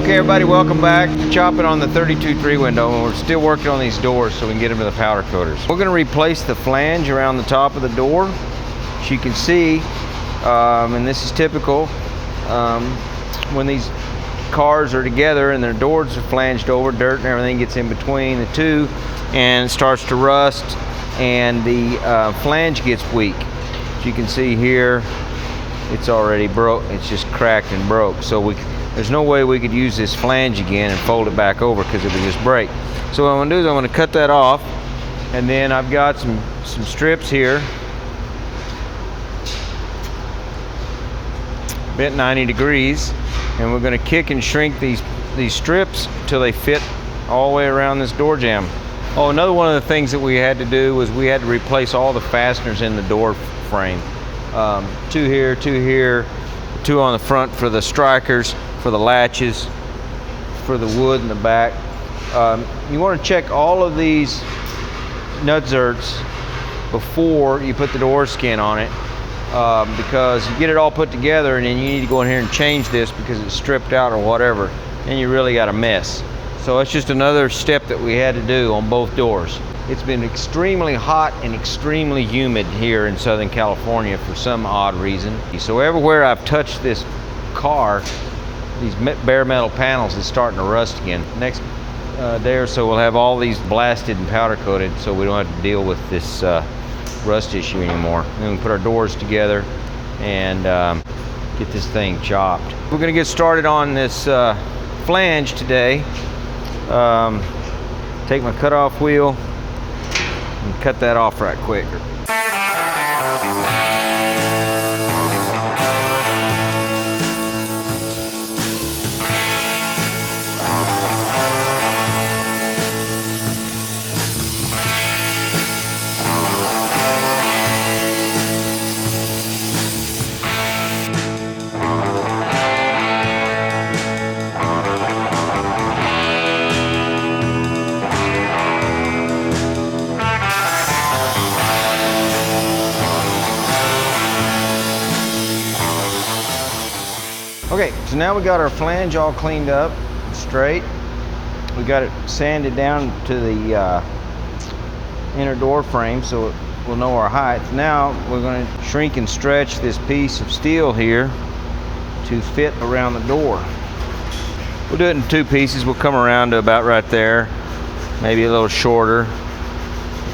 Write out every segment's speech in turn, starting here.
Okay everybody, welcome back. Chopping on the 32-3 window, and we're still working on these doors so we can get them to the powder coaters. We're going to replace the flange around the top of the door. As you can see, and this is typical, when these cars are together and their doors are flanged over, dirt and everything gets in between the two and it starts to rust and the flange gets weak. As you can see here, it's already broke. It's just cracked and broke. So there's no way we could use this flange again and fold it back over because it would just break. So what I'm going to do is I'm going to cut that off, and then I've got some strips here, bent 90 degrees, and we're going to kick and shrink these strips until they fit all the way around this door jamb. Oh, another one of the things that we had to do was we had to replace all the fasteners in the door frame. Two here, two on the front for the strikers, for the latches, for the wood in the back. You want to check all of these nut-zerts before you put the door skin on it, because you get it all put together and then you need to go in here and change this because it's stripped out or whatever, and you really got a mess. So it's just another step that we had to do on both doors. It's been extremely hot and extremely humid here in Southern California for some odd reason. So everywhere I've touched this car, these bare metal panels is starting to rust again. Next day or so we'll have all these blasted and powder coated so we don't have to deal with this rust issue anymore. And then we put our doors together and get this thing chopped. We're going to get started on this flange today. Take my cutoff wheel and cut that off right quick. Okay, so now we got our flange all cleaned up, straight. We got it sanded down to the inner door frame so we'll know our height. Now we're going to shrink and stretch this piece of steel here to fit around the door. We'll do it in two pieces. We'll come around to about right there, maybe a little shorter,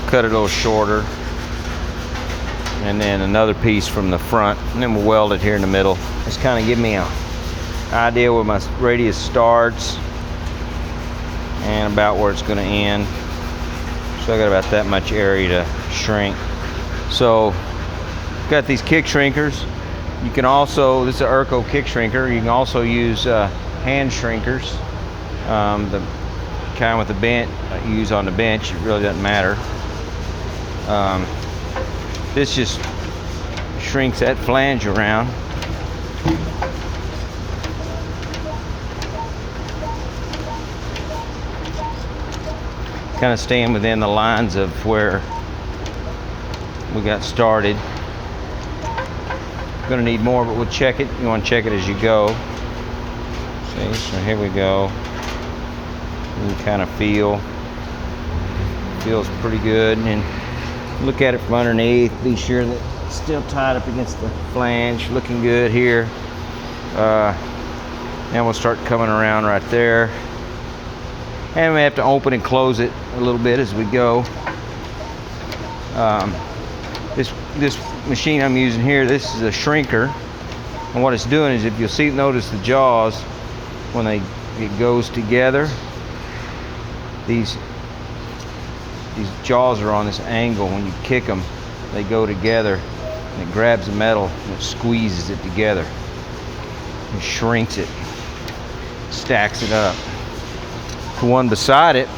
cut it a little shorter, and then another piece from the front, and then we'll weld it here in the middle. Just kind of give me an idea where my radius starts and about where it's going to end. So I got about that much area to shrink. So got these kick shrinkers. You can also, this is an Urco kick shrinker. You can also use hand shrinkers, the kind with the bench you use on the bench. It really doesn't matter. This just shrinks that flange around. Kind of staying within the lines of where we got started. Gonna need more, but we'll check it. You want to check it as you go. See, so here we go. You can kind of feels pretty good, and look at it from underneath. Be sure that it's still tied up against the flange. Looking good here. Now we'll start coming around right there. And we have to open and close it a little bit as we go. This machine I'm using here, this is a shrinker. And what it's doing is, if you'll notice the jaws, when it goes together, these jaws are on this angle. When you kick them, they go together, and it grabs the metal and it squeezes it together and shrinks it, stacks it up. The one beside it,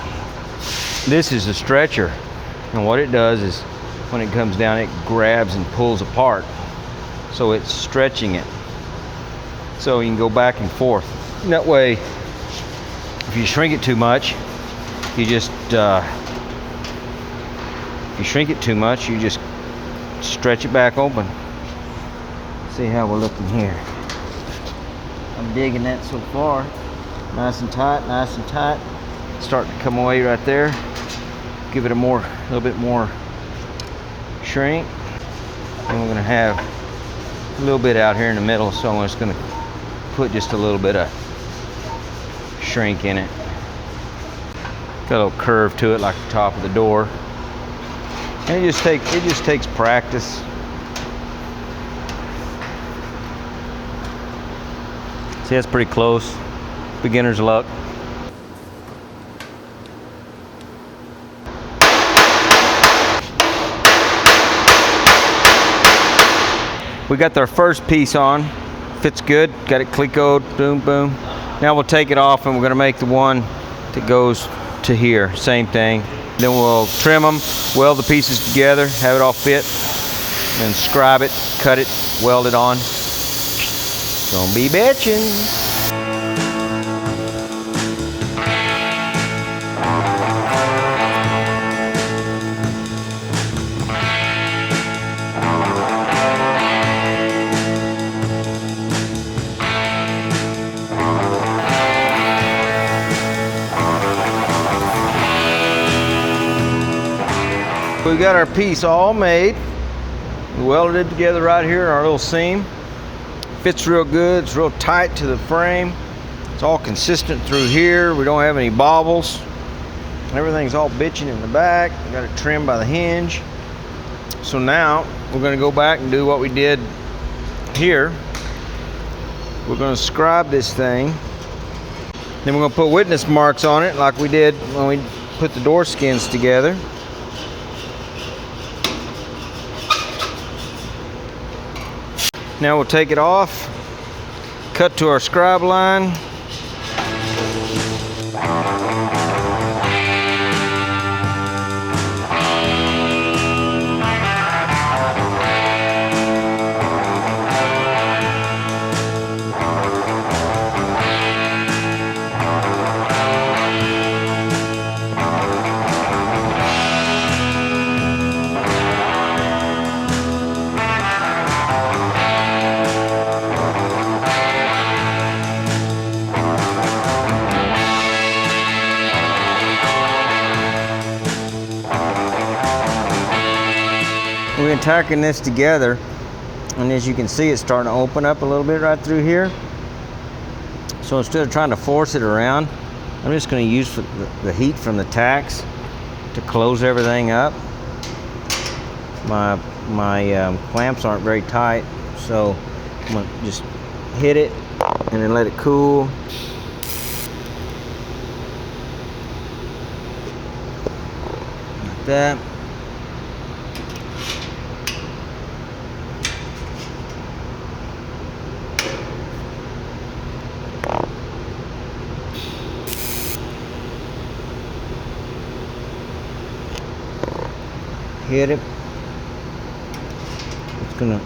this is a stretcher, and what it does is when it comes down it grabs and pulls apart, so it's stretching it so you can go back and forth. And that way, if you shrink it too much, you just stretch it back open. See how we're looking here. I'm digging that so far. Nice and tight, nice and tight. Starting to come away right there. Give it a little bit more shrink. And we're gonna have a little bit out here in the middle, so I'm just gonna put just a little bit of shrink in it. Got a little curve to it like the top of the door. And it just takes practice. See, that's pretty close. Beginner's luck. We got our first piece on. Fits good. Got it clecoed. Boom, boom. Now we'll take it off and we're gonna make the one that goes to here. Same thing. Then we'll trim them, weld the pieces together, have it all fit, and scribe it, cut it, weld it on. Gonna be bitchin'. We got our piece all made. We welded it together right here in our little seam. Fits real good, it's real tight to the frame. It's all consistent through here. We don't have any bobbles. Everything's all bitching in the back. We got it trimmed by the hinge. So now we're gonna go back and do what we did here. We're gonna scribe this thing. Then we're gonna put witness marks on it like we did when we put the door skins together. Now we'll take it off, cut to our scribe line. We're tacking this together, and as you can see, it's starting to open up a little bit right through here. So instead of trying to force it around, I'm just going to use the heat from the tacks to close everything up. My clamps aren't very tight, so I'm going to just hit it and then let it cool. Like that. Hit it.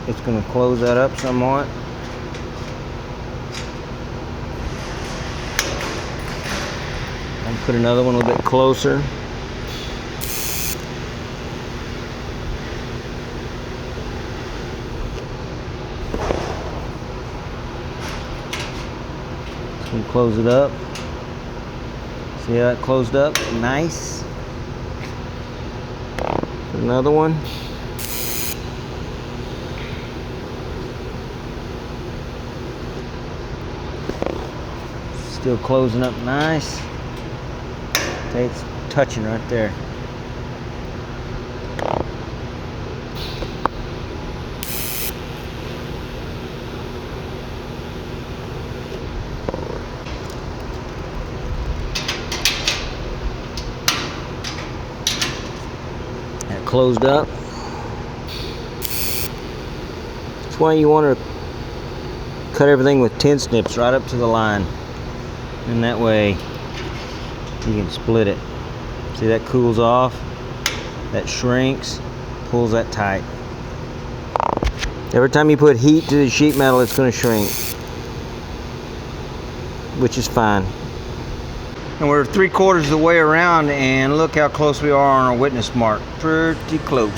It's gonna close that up somewhat. I'll put another one a little bit closer. It's gonna close it up. See how it closed up? Nice. Another one. Still closing up nice. Okay, it's touching right there. Closed up. That's why you want to cut everything with tin snips right up to the line, and that way you can split it. See, that cools off, that shrinks, pulls that tight. Every time you put heat to the sheet metal, it's going to shrink, which is fine. And we're 3/4 of the way around, and look how close we are on our witness mark. Pretty close.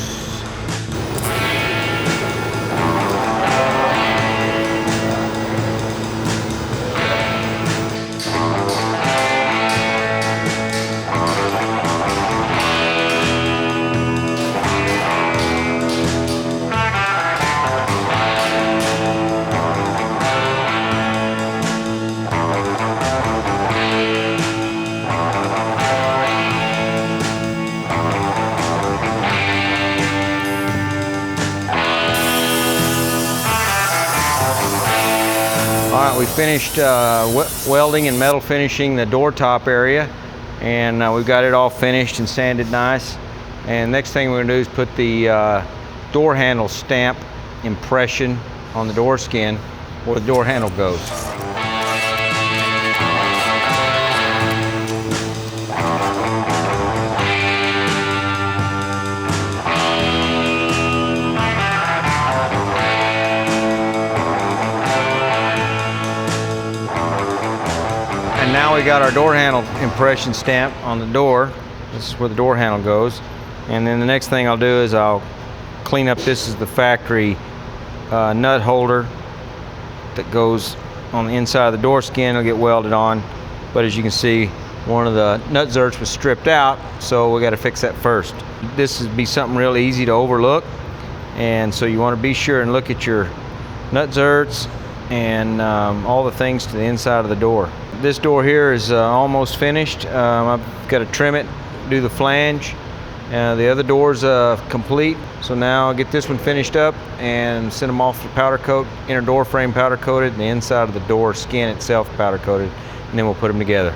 finished welding and metal finishing the door top area, and we've got it all finished and sanded nice. And next thing we're going to do is put the door handle stamp impression on the door skin where the door handle goes. And now we got our door handle impression stamp on the door. This is where the door handle goes. And then the next thing I'll do is I'll clean up. This is the factory nut holder that goes on the inside of the door skin. It'll get welded on. But as you can see, one of the nut zerts was stripped out, so we got to fix that first. This would be something really easy to overlook. And so you want to be sure and look at your nut zerts and all the things to the inside of the door. This door here is almost finished. I've got to trim it, do the flange. The other door's complete, so now I'll get this one finished up and send them off to powder coat, inner door frame powder coated, and the inside of the door skin itself powder coated, and then we'll put them together.